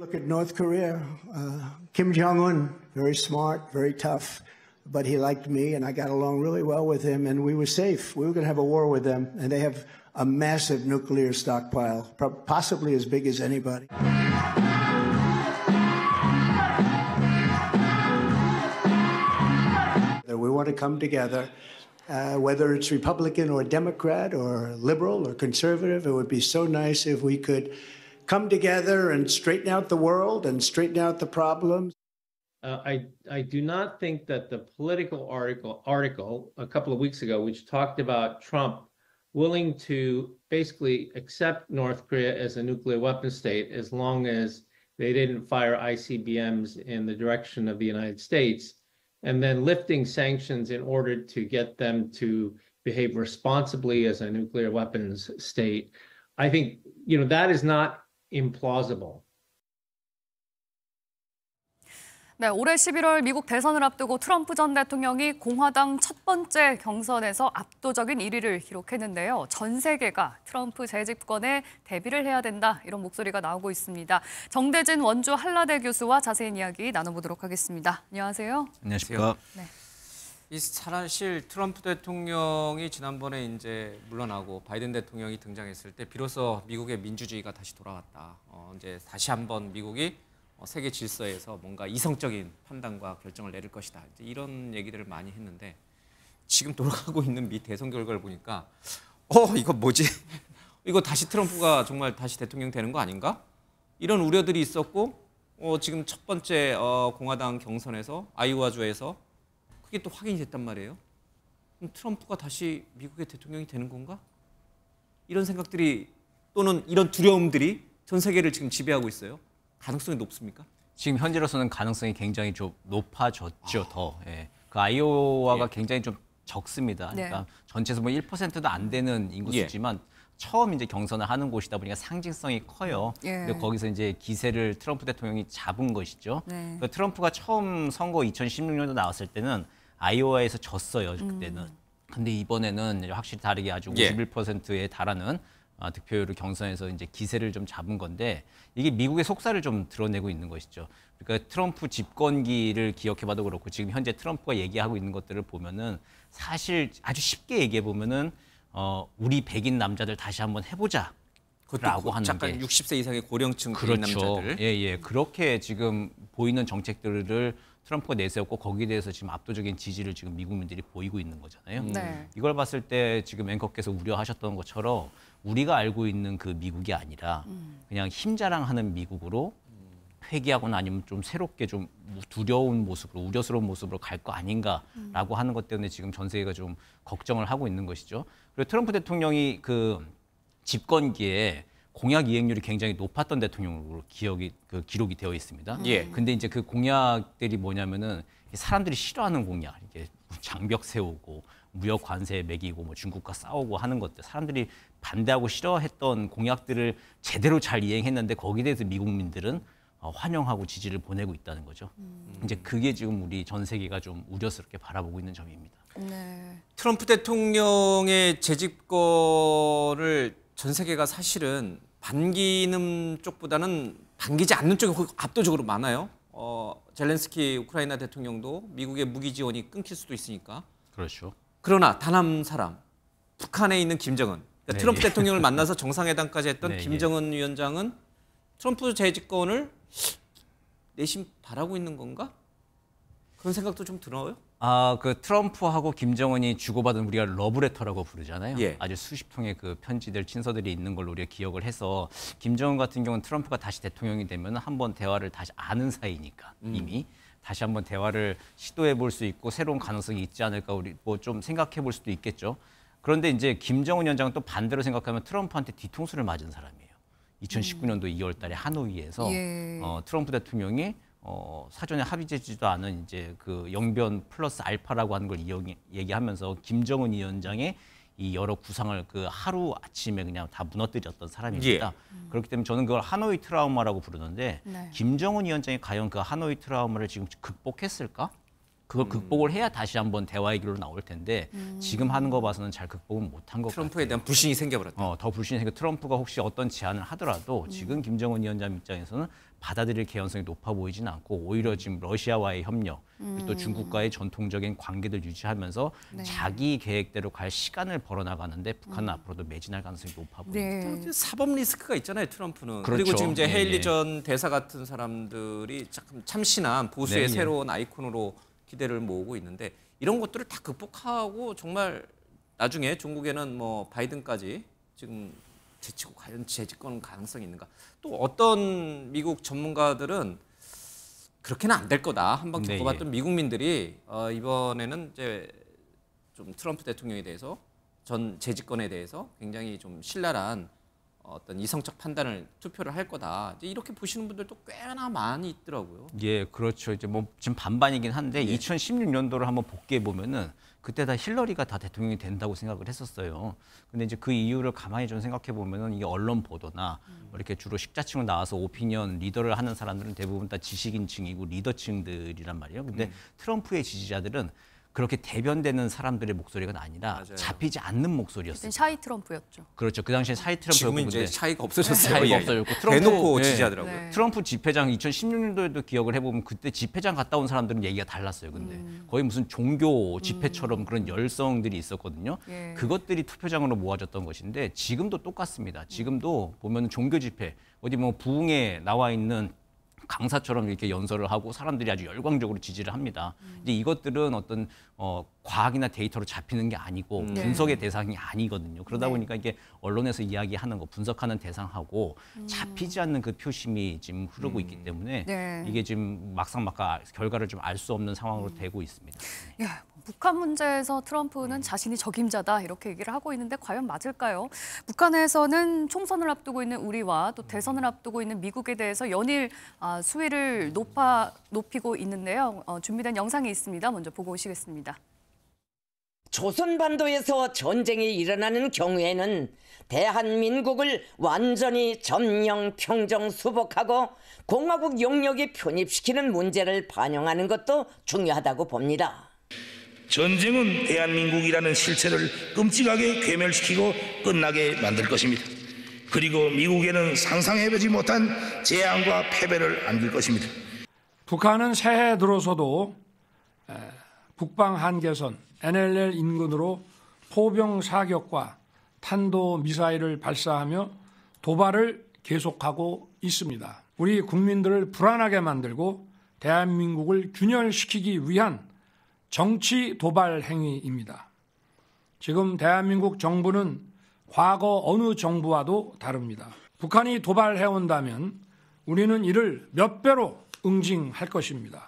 Look at North Korea. Kim Jong-un, very smart, very tough, but he liked me and I got along really well with him and we were safe. We were going to have a war with them and they have a massive nuclear stockpile, possibly as big as anybody. We want to come together, whether it's Republican or Democrat or liberal or conservative. It would be so nice if we could come together and straighten out the world and straighten out the problems. I do not think that the Political article a couple of weeks ago, which talked about Trump willing to basically accept North Korea as a nuclear weapon state as long as they didn't fire ICBMs in the direction of the United States, and then lifting sanctions in order to get them to behave responsibly as a nuclear weapons state. I think, that is not implausible. 네, 올해 11월 미국 대선을 앞두고 트럼프 전 대통령이 공화당 첫 번째 경선에서 압도적인 1위를 기록했는데요. 전 세계가 트럼프 재집권에 대비를 해야 된다, 이런 목소리가 나오고 있습니다. 정대진 원주 한라대 교수와 자세한 이야기 나눠보도록 하겠습니다. 안녕하세요. 안녕하십니까. 네. 이 사실 트럼프 대통령이 지난번에 이제 물러나고 바이든 대통령이 등장했을 때 비로소 미국의 민주주의가 다시 돌아왔다. 이제 다시 한번 미국이 세계 질서에서 뭔가 이성적인 판단과 결정을 내릴 것이다. 이제 이런 얘기들을 많이 했는데 지금 돌아가고 있는 미 대선 결과를 보니까 이거 뭐지? 이거 다시 트럼프가 정말 다시 대통령 되는 거 아닌가? 이런 우려들이 있었고 지금 첫 번째 공화당 경선에서 아이오와주에서 그게 또 확인이 됐단 말이에요. 그럼 트럼프가 다시 미국의 대통령이 되는 건가? 이런 생각들이 또는 이런 두려움들이 전 세계를 지금 지배하고 있어요. 가능성이 높습니까? 지금 현재로서는 가능성이 굉장히 좀 높아졌죠. 더. 예. 그 아이오와가 굉장히 좀 적습니다. 그러니까 전체에서 뭐 1%도 안 되는 인구수지만 처음 이제 경선을 하는 곳이다 보니까 상징성이 커요. 근데 거기서 이제 기세를 트럼프 대통령이 잡은 것이죠. 그러니까 트럼프가 처음 선거 2016년도 나왔을 때는 아이오와에서 졌어요. 그때는. 근데 이번에는 확실히 다르게 아주 51%에 달하는 득표율을 경선에서 이제 기세를 좀 잡은 건데 이게 미국의 속살을 좀 드러내고 있는 것이죠. 그러니까 트럼프 집권기를 기억해봐도 그렇고 지금 현재 트럼프가 얘기하고 있는 것들을 보면은 사실 아주 쉽게 얘기해 보면은 우리 백인 남자들 다시 한번 해보자라고 하는 잠깐 게 60세 이상의 고령층 백인 남자들. 예, 그렇게 지금 보이는 정책들을 트럼프가 내세웠고 거기에 대해서 지금 압도적인 지지를 지금 미국민들이 보이고 있는 거잖아요. 이걸 봤을 때 지금 앵커께서 우려하셨던 것처럼 우리가 알고 있는 그 미국이 아니라 그냥 힘자랑하는 미국으로 회귀하거나 아니면 좀 새롭게 좀 두려운 모습으로 우려스러운 모습으로 갈 거 아닌가라고 하는 것 때문에 지금 전 세계가 좀 걱정을 하고 있는 것이죠. 그리고 트럼프 대통령이 그 집권기에 공약 이행률이 굉장히 높았던 대통령으로 기록이 되어 있습니다. 근데 이제 그 공약들이 뭐냐면은 사람들이 싫어하는 공약, 이게 장벽 세우고 무역 관세 매기고 뭐 중국과 싸우고 하는 것들, 사람들이 반대하고 싫어했던 공약들을 제대로 잘 이행했는데 거기에 대해서 미국민들은 환영하고 지지를 보내고 있다는 거죠. 이제 그게 지금 우리 전 세계가 좀 우려스럽게 바라보고 있는 점입니다. 트럼프 대통령의 재집권을 전 세계가 사실은 반기는 쪽보다는 반기지 않는 쪽이 압도적으로 많아요. 젤렌스키 우크라이나 대통령도 미국의 무기 지원이 끊길 수도 있으니까. 그렇죠. 그러나 단 한 사람, 북한에 있는 김정은. 그러니까 트럼프 대통령을 만나서 정상회담까지 했던 김정은 위원장은 트럼프 재집권을 내심 바라고 있는 건가? 그런 생각도 좀 들어요. 그 트럼프하고 김정은이 주고받은 우리가 러브레터라고 부르잖아요. 아주 수십 통의 그 편지들, 친서들이 있는 걸로 우리가 기억을 해서 김정은 같은 경우는 트럼프가 다시 대통령이 되면 한번 대화를 다시 아는 사이니까 이미 다시 한번 대화를 시도해 볼 수 있고 새로운 가능성이 있지 않을까 우리 뭐 좀 생각해 볼 수도 있겠죠. 그런데 이제 김정은 위원장은 또 반대로 생각하면 트럼프한테 뒤통수를 맞은 사람이에요. 2019년도 2월 달에 하노이에서 트럼프 대통령이 사전에 합의되지도 않은 이제 그 영변 플러스 알파라고 하는 걸 얘기하면서 김정은 위원장의 이 여러 구상을 그 하루 아침에 그냥 다 무너뜨렸던 사람입니다. 그렇기 때문에 저는 그걸 하노이 트라우마라고 부르는데 김정은 위원장이 과연 그 하노이 트라우마를 지금 극복했을까? 그걸 극복을 해야 다시 한번 대화의 길로 나올 텐데 지금 하는 거 봐서는 잘 극복은 못한 것 같아요. 트럼프에 대한 불신이 생겨버렸다. 더 불신이 생겨 트럼프가 혹시 어떤 제안을 하더라도 지금 김정은 위원장 입장에서는 받아들일 개연성이 높아 보이지는 않고 오히려 지금 러시아와의 협력 또 중국과의 전통적인 관계를 유지하면서 자기 계획대로 갈 시간을 벌어나가는데 북한은 앞으로도 매진할 가능성이 높아 보입니다. 네. 사법 리스크가 있잖아요, 트럼프는. 그렇죠. 그리고 지금 이제 네, 헤일리 네. 전 대사 같은 사람들이 참 참신한 보수의 네, 네. 새로운 아이콘으로 기대를 모으고 있는데 이런 것들을 다 극복하고 정말 나중에 중국에는 뭐 바이든까지 지금 제치고 과연 재집권 가능성이 있는가? 또 어떤 미국 전문가들은 그렇게는 안 될 거다. 한번 네, 겪어봤던 미국민들이 이번에는 이제 좀 트럼프 대통령에 대해서 전 재집권에 대해서 굉장히 좀 신랄한 어떤 이성적 판단을 투표를 할 거다. 이제 이렇게 보시는 분들도 꽤나 많이 있더라고요. 예, 그렇죠. 이제 뭐 지금 반반이긴 한데 예. 2016년도를 한번 복귀해 보면은 그때 다 힐러리가 다 대통령이 된다고 생각을 했었어요. 근데 이제 그 이유를 가만히 좀 생각해 보면은 이게 언론 보도나 이렇게 주로 식자층을 나와서 오피니언 리더를 하는 사람들은 대부분 다 지식인층이고 리더층들이란 말이에요. 근데 트럼프의 지지자들은 그렇게 대변되는 사람들의 목소리가 아니라 맞아요. 잡히지 않는 목소리였어요. 그땐 샤이 트럼프였죠. 그렇죠. 그 당시에 샤이 트럼프였고 지금은 이제 근데 차이가 없어졌어요. 차이가 예, 예. 없어졌고 대놓고 예. 지지하더라고요. 네. 트럼프 집회장 2016년도에도 기억을 해보면 그때 집회장 갔다 온 사람들은 얘기가 달랐어요. 근데 거의 무슨 종교 집회처럼 그런 열성들이 있었거든요. 예. 그것들이 투표장으로 모아졌던 것인데 지금도 똑같습니다. 지금도 보면 종교 집회 어디 뭐 부흥에 나와 있는 강사처럼 이렇게 연설을 하고 사람들이 아주 열광적으로 지지를 합니다. 이제 이것들은 어떤 과학이나 데이터로 잡히는 게 아니고 분석의 대상이 아니거든요. 그러다 네. 보니까 이게 언론에서 이야기하는 거 분석하는 대상하고 잡히지 않는 그 표심이 지금 흐르고 있기 때문에 네. 이게 지금 막상 결과를 좀 알 수 없는 상황으로 되고 있습니다. 야, 북한 문제에서 트럼프는 자신이 적임자다 이렇게 얘기를 하고 있는데 과연 맞을까요? 북한에서는 총선을 앞두고 있는 우리와 또 대선을 앞두고 있는 미국에 대해서 연일 수위를 높이고 있는데요. 준비된 영상이 있습니다. 먼저 보고 오시겠습니다. 조선반도에서 전쟁이 일어나는 경우에는 대한민국을 완전히 점령, 평정, 수복하고 공화국 영역에 편입시키는 문제를 반영하는 것도 중요하다고 봅니다. 전쟁은 대한민국이라는 실체를 끔찍하게 괴멸시키고 끝나게 만들 것입니다. 그리고 미국에는 상상해보지 못한 재앙과 패배를 안길 것입니다. 북한은 새해 들어서도 북방 한계선 NLL 인근으로 포병 사격과 탄도 미사일을 발사하며 도발을 계속하고 있습니다. 우리 국민들을 불안하게 만들고 대한민국을 균열시키기 위한 정치 도발 행위입니다. 지금 대한민국 정부는 과거 어느 정부와도 다릅니다. 북한이 도발해온다면 우리는 이를 몇 배로 응징할 것입니다.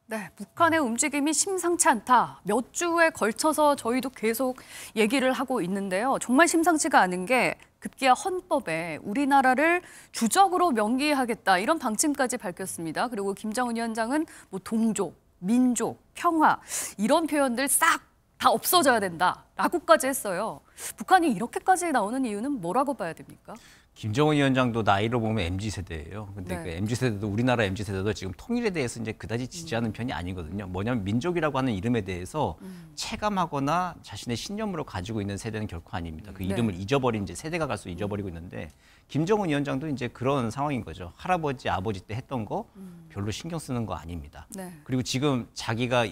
네, 북한의 움직임이 심상치 않다. 몇 주에 걸쳐서 저희도 계속 얘기를 하고 있는데요. 정말 심상치가 않은 게 급기야 헌법에 우리나라를 주적으로 명기하겠다 이런 방침까지 밝혔습니다. 그리고 김정은 위원장은 뭐 동족, 민족, 평화 이런 표현들 싹 다 없어져야 된다라고까지 했어요. 북한이 이렇게까지 나오는 이유는 뭐라고 봐야 됩니까? 김정은 위원장도 나이로 보면 MZ세대예요. 근데 네. 그 MZ세대도 우리나라 MZ세대도 지금 통일에 대해서 이제 그다지 지지하는 편이 아니거든요. 뭐냐면 민족이라고 하는 이름에 대해서 체감하거나 자신의 신념으로 가지고 있는 세대는 결코 아닙니다. 그 네. 이름을 잊어버린 이제 세대가 갈수록 잊어버리고 있는데 김정은 위원장도 이제 그런 상황인 거죠. 할아버지, 아버지 때 했던 거 별로 신경 쓰는 거 아닙니다. 네. 그리고 지금 자기가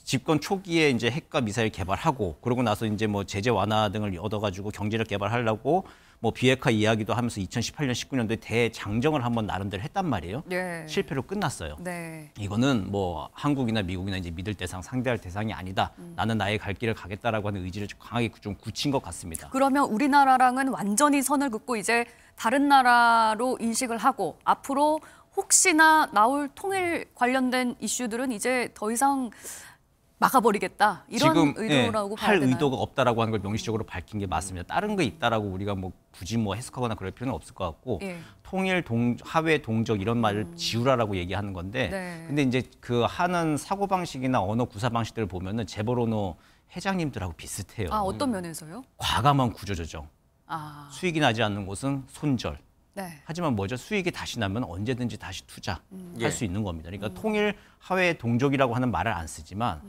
집권 초기에 이제 핵과 미사일 개발하고 그러고 나서 이제 뭐 제재 완화 등을 얻어가지고 경제력 개발하려고 뭐 비핵화 이야기도 하면서 2018년, 19년도에 대장정을 한번 나름대로 했단 말이에요. 네. 실패로 끝났어요. 네. 이거는 뭐 한국이나 미국이나 이제 믿을 대상, 상대할 대상이 아니다. 나는 나의 갈 길을 가겠다라고 하는 의지를 강하게 좀 굳힌 것 같습니다. 그러면 우리나라랑은 완전히 선을 긋고 이제 다른 나라로 인식을 하고 앞으로 혹시나 나올 통일 관련된 이슈들은 이제 더 이상 막아버리겠다 이런 지금 의도라고 봐야 할 되나요? 의도가 없다라고 하는 걸 명시적으로 밝힌 게 맞습니다. 다른 거 있다라고 우리가 뭐 굳이 뭐 해석하거나 그럴 필요는 없을 것 같고 예. 통일, 하회, 동적 이런 말을 지우라라고 얘기하는 건데 네. 근데 이제 그 하는 사고 방식이나 언어 구사 방식들을 보면은 재벌 회장님들하고 비슷해요. 어떤 면에서요? 과감한 구조조정. 아, 수익이 나지 않는 곳은 손절. 네. 하지만 뭐죠? 수익이 다시 나면 언제든지 다시 투자할 예. 수 있는 겁니다. 그러니까 통일 하회 동족이라고 하는 말을 안 쓰지만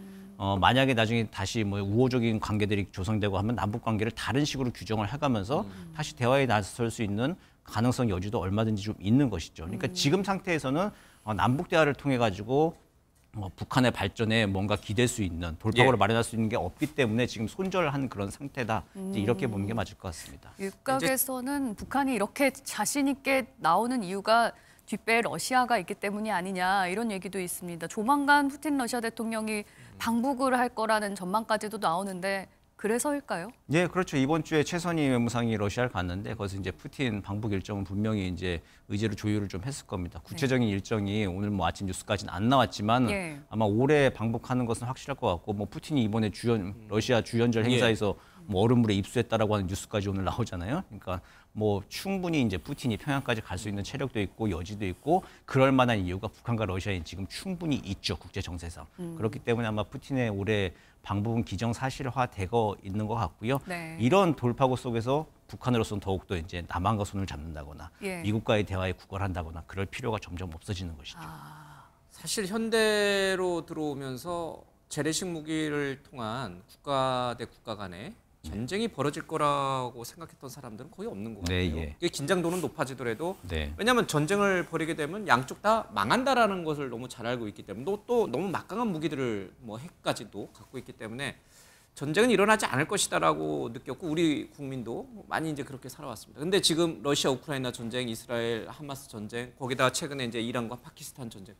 만약에 나중에 다시 뭐 우호적인 관계들이 조성되고 하면 남북 관계를 다른 식으로 규정을 해가면서 다시 대화에 나설 수 있는 가능성 여지도 얼마든지 좀 있는 것이죠. 그러니까 지금 상태에서는 남북 대화를 통해 가지고 북한의 발전에 뭔가 기댈 수 있는 돌파구를 예. 마련할 수 있는 게 없기 때문에 지금 손절한 그런 상태다. 이제 이렇게 보는 게 맞을 것 같습니다. 일각에서는 북한이 이렇게 자신 있게 나오는 이유가 뒷배에 러시아가 있기 때문이 아니냐 이런 얘기도 있습니다. 조만간 푸틴 러시아 대통령이 방북을 할 거라는 전망까지도 나오는데 그래서일까요? 예, 그렇죠. 이번 주에 최선희 외무상이 러시아를 갔는데 거기서 이제 푸틴 방북 일정은 분명히 이제 의제로 조율을 좀 했을 겁니다. 구체적인 일정이 오늘 뭐 아침 뉴스까지는 안 나왔지만 예. 아마 올해 방북하는 것은 확실할 것 같고 뭐 푸틴이 이번에 러시아 주연절 행사에서 뭐 얼음물에 입수했다라고 하는 뉴스까지 오늘 나오잖아요. 그러니까 뭐 충분히 이제 푸틴이 평양까지 갈 수 있는 체력도 있고 여지도 있고 그럴 만한 이유가 북한과 러시아에 지금 충분히 있죠. 국제 정세상. 그렇기 때문에 아마 푸틴의 올해 방북은 기정사실화되고 있는 것 같고요. 네. 이런 돌파구 속에서 북한으로서는 더욱더 이제 남한과 손을 잡는다거나 예. 미국과의 대화에 구걸한다거나 그럴 필요가 점점 없어지는 것이죠. 사실 현대로 들어오면서 재래식 무기를 통한 국가 대 국가 간에 전쟁이 벌어질 거라고 생각했던 사람들은 거의 없는 것 같아요. 네, 예. 이게 긴장도는 높아지더라도 네. 왜냐하면 전쟁을 벌이게 되면 양쪽 다 망한다라는 것을 너무 잘 알고 있기 때문에 또 너무 막강한 무기들을 뭐 핵까지도 갖고 있기 때문에 전쟁은 일어나지 않을 것이다라고 느꼈고 우리 국민도 많이 이제 그렇게 살아왔습니다. 근데 지금 러시아 우크라이나 전쟁, 이스라엘 하마스 전쟁, 거기다 최근에 이제 이란과 파키스탄 전쟁,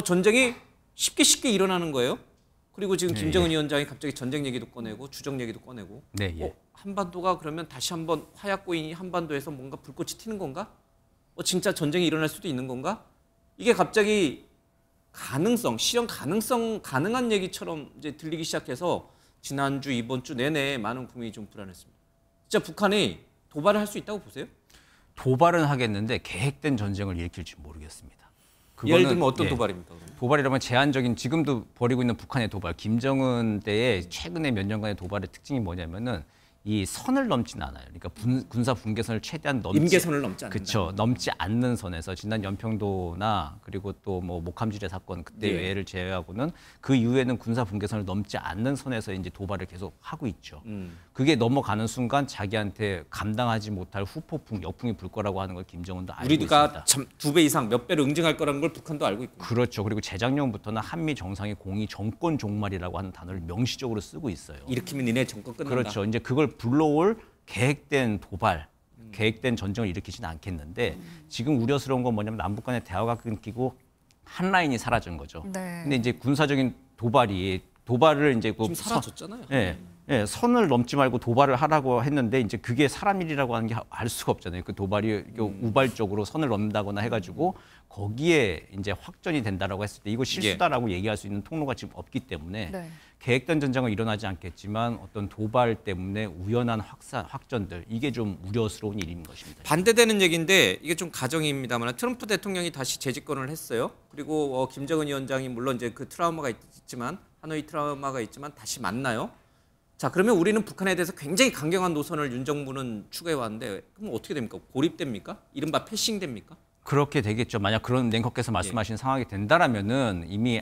전쟁이 쉽게 일어나는 거예요. 그리고 지금 김정은 위원장이 갑자기 전쟁 얘기도 꺼내고 주적 얘기도 꺼내고 네, 예. 한반도가 그러면 다시 한번 화약고인이 한반도에서 뭔가 불꽃이 튀는 건가? 진짜 전쟁이 일어날 수도 있는 건가? 이게 갑자기 실현 가능성 가능한 얘기처럼 이제 들리기 시작해서 지난주 이번 주 내내 많은 국민이 좀 불안했습니다. 진짜 북한이 도발을 할 수 있다고 보세요? 도발은 하겠는데 계획된 전쟁을 일으킬지 모르겠습니다. 예를 들면 어떤 도발입니까? 그러면? 도발이라면 제한적인 지금도 벌이고 있는 북한의 도발. 김정은 때의 최근에 몇 년간의 도발의 특징이 뭐냐면은 이 선을 넘지는 않아요. 그러니까 군사 분계선을 최대한 임계선을 넘지 않는다. 그렇죠. 넘지 않는 선에서 지난 연평도나 그리고 또 뭐 목함지대 사건 그때 외를 제외하고는 그 이후에는 군사 분계선을 넘지 않는 선에서 이제 도발을 계속 하고 있죠. 그게 넘어가는 순간 자기한테 감당하지 못할 후폭풍, 역풍이 불 거라고 하는 걸 김정은도 알고 우리가 있습니다. 참 2배 이상 몇 배로 응징할 거라는 걸 북한도 알고 있고. 그렇죠. 그리고 재작년부터는 한미 정상의 공이 정권 종말이라고 하는 단어를 명시적으로 쓰고 있어요. 일으키면 니네 정권 끝난다. 그렇죠. 이제 그걸 불러올 계획된 도발, 계획된 전쟁을 일으키지는 않겠는데 지금 우려스러운 건 뭐냐면 남북 간의 대화가 끊기고 한 라인이 사라진 거죠. 네. 근데 이제 군사적인 도발을 이제 지금 사라졌잖아요. 예, 선을 넘지 말고 도발을 하라고 했는데 이제 그게 사람 일이라고 하는 게 알 수가 없잖아요. 그 도발이 우발적으로 선을 넘는다거나 해가지고 거기에 이제 확전이 된다라고 했을 때 이거 실수다라고 얘기할 수 있는 통로가 지금 없기 때문에 네. 계획된 전쟁은 일어나지 않겠지만 어떤 도발 때문에 우연한 확전들 이게 좀 우려스러운 일인 것입니다. 반대되는 얘기인데 이게 좀 가정입니다만 트럼프 대통령이 다시 재집권을 했어요. 그리고 김정은 위원장이 물론 이제 그 트라우마가 있지만 하노이 트라우마가 있지만 다시 만나요. 자, 그러면 우리는 북한에 대해서 굉장히 강경한 노선을 윤 정부는 추구해 왔는데 그럼 어떻게 됩니까? 고립됩니까? 이른바 패싱됩니까? 그렇게 되겠죠. 만약 그런 랭커께서 말씀하신 상황이 된다라면은 이미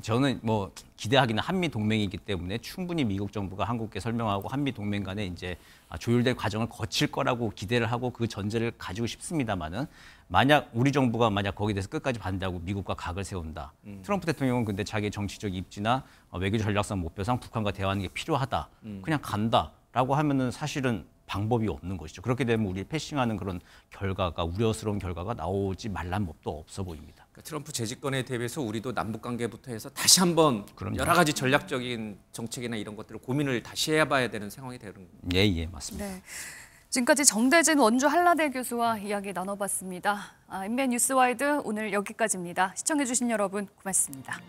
저는 뭐 기대하기는 한미 동맹이기 때문에 충분히 미국 정부가 한국에 설명하고 한미 동맹 간에 이제 조율될 과정을 거칠 거라고 기대를 하고 그 전제를 가지고 싶습니다만은 만약 우리 정부가 만약 거기에 대해서 끝까지 반대하고 미국과 각을 세운다. 트럼프 대통령은 근데 자기의 정치적 입지나 외교 전략상 목표상 북한과 대화하는 게 필요하다. 그냥 간다라고 하면은 사실은 방법이 없는 것이죠. 그렇게 되면 우리 패싱하는 그런 결과가 우려스러운 결과가 나오지 말란 법도 없어 보입니다. 그러니까 트럼프 재집권에 대비해서 우리도 남북 관계부터 해서 다시 한번 여러 가지 전략적인 정책이나 이런 것들을 고민을 다시 해봐야 되는 상황이 되는 겁니다. 예, 맞습니다. 네. 지금까지 정대진 원주 한라대 교수와 이야기 나눠봤습니다. 인맨 뉴스와이드 오늘 여기까지입니다. 시청해주신 여러분 고맙습니다.